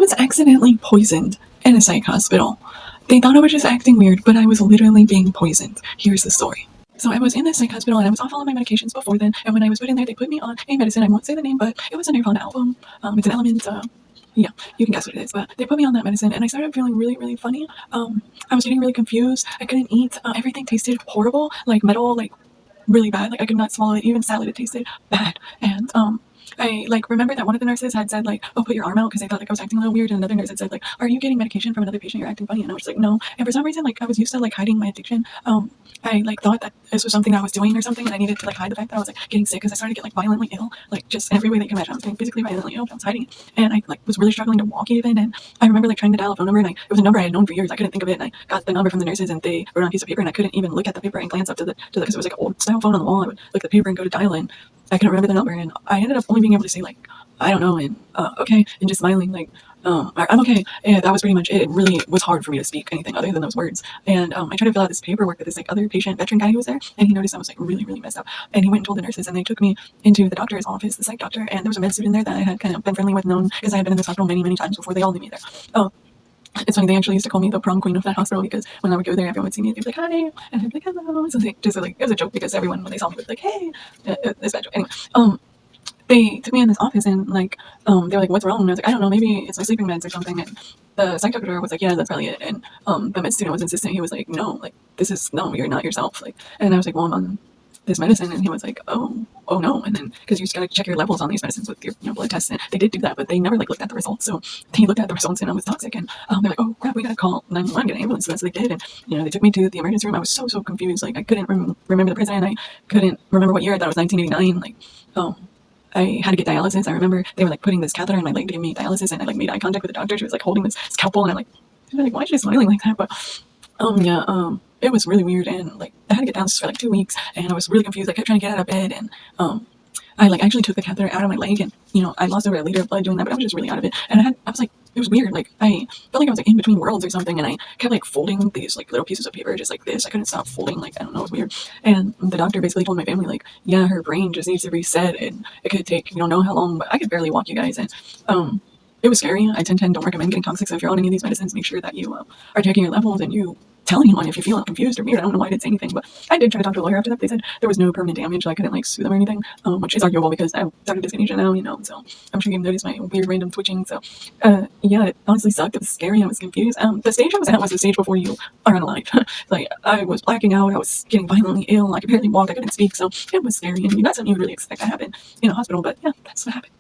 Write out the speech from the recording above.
was accidentally poisoned in a psych hospital. They thought I was just acting weird, but I was literally being poisoned. Here's the story. So I was in this psych hospital and I was off all of my medications before then, and when I was put in there, they put me on a medicine. I won't say the name, but it was a Nirvana album. It's an Element, yeah, you can guess what it is, but they put me on that medicine and I started feeling really, really funny. I was getting really confused. I couldn't eat. Everything tasted horrible, like metal, like really bad. Like I could not swallow it. Even salad, it tasted bad. And I like remember that one of the nurses had said like, "Oh, put your arm out," because they thought like I was acting a little weird. And another nurse had said like, "Are you getting medication from another patient? You're acting funny." And I was like, "No." And for some reason, like I was used to like hiding my addiction. I like thought that this was something I was doing or something, and I needed to like hide the fact that I was like getting sick because I started to get like violently ill, like just in every way that you can imagine. I was getting physically violently ill. I was hiding it, and I like was really struggling to walk even. And I remember like trying to dial a phone number, and it was a number I had known for years. I couldn't think of it, and I got the number from the nurses, and they wrote on a piece of paper, and I couldn't even look at the paper and glance up to the because it was like an old style phone on the wall. I would look at the paper and go to dial in. I couldn't remember the number, and I ended up only being able to say like, I don't know, and okay, and just smiling like, I'm okay. And that was pretty much it. It really was hard for me to speak anything other than those words. And I tried to fill out this paperwork with this like other patient veteran guy who was there, and he noticed I was like really, really messed up. And he went and told the nurses, and they took me into the doctor's office, the psych doctor, and there was a med student there that I had kind of been friendly with, known because I had been in this hospital many, many times before. They all knew me there. It's funny, they actually used to call me the prom queen of that hospital because when I would go there, everyone would see me, they'd be like, "Hi," and I'd be like, "Hello." So they just like, it was a joke because everyone, when they saw me, would be like, "Hey," it's bad joke. Anyway, they took me in this office and like, they were like, "What's wrong?" And I was like, "I don't know, maybe it's my sleeping meds or something." And the psych doctor was like, "Yeah, that's probably it." And the med student was insistent. He was like, "No, like no, you're not yourself." Like, and I was like, "Well, I'm on this medicine," and he was like, oh no. And then because you just gotta check your levels on these medicines with your blood tests, and they did do that, but they never like looked at the results. So he looked at the results and I was toxic, and they're like, "Oh crap, we gotta call 911, get an ambulance." So that's what they did, and they took me to the emergency room. I was so confused. Like I couldn't remember the president. I couldn't remember what year. I thought it was 1989. Like I had to get dialysis. I remember they were like putting this catheter in my leg to give me dialysis, and I like made eye contact with the doctor. She was like holding this scalpel, and I'm like, why is she smiling like that? But it was really weird, and like I had to get down for like 2 weeks, and I was really confused. I kept trying to get out of bed, and I like actually took the catheter out of my leg, and I lost over a liter of blood doing that, but I was just really out of it. And I was like, it was weird. Like I felt like I was like in between worlds or something, and I kept like folding these like little pieces of paper just like this. I couldn't stop folding. Like I don't know, it was weird. And the doctor basically told my family like, yeah, her brain just needs to reset, and it could take know how long, but I could barely walk, you guys. And it was scary. I 10-10 don't recommend getting toxic. So if you're on any of these medicines, make sure that you are checking your levels and you tell anyone if you feel confused or weird. I don't know why I didn't say anything, but I did try to talk to a lawyer after that. They said there was no permanent damage, so I couldn't like sue them or anything, which is arguable because I started dyskinesia now, so I'm sure you've noticed my weird random twitching. So yeah, it honestly sucked. It was scary. I was confused. The stage I was at was the stage before you are unalive. Like I was blacking out. I was getting violently ill. I could barely walk. I couldn't speak. So it was scary, and that's something you would really expect to happen in a hospital. But yeah, that's what happened.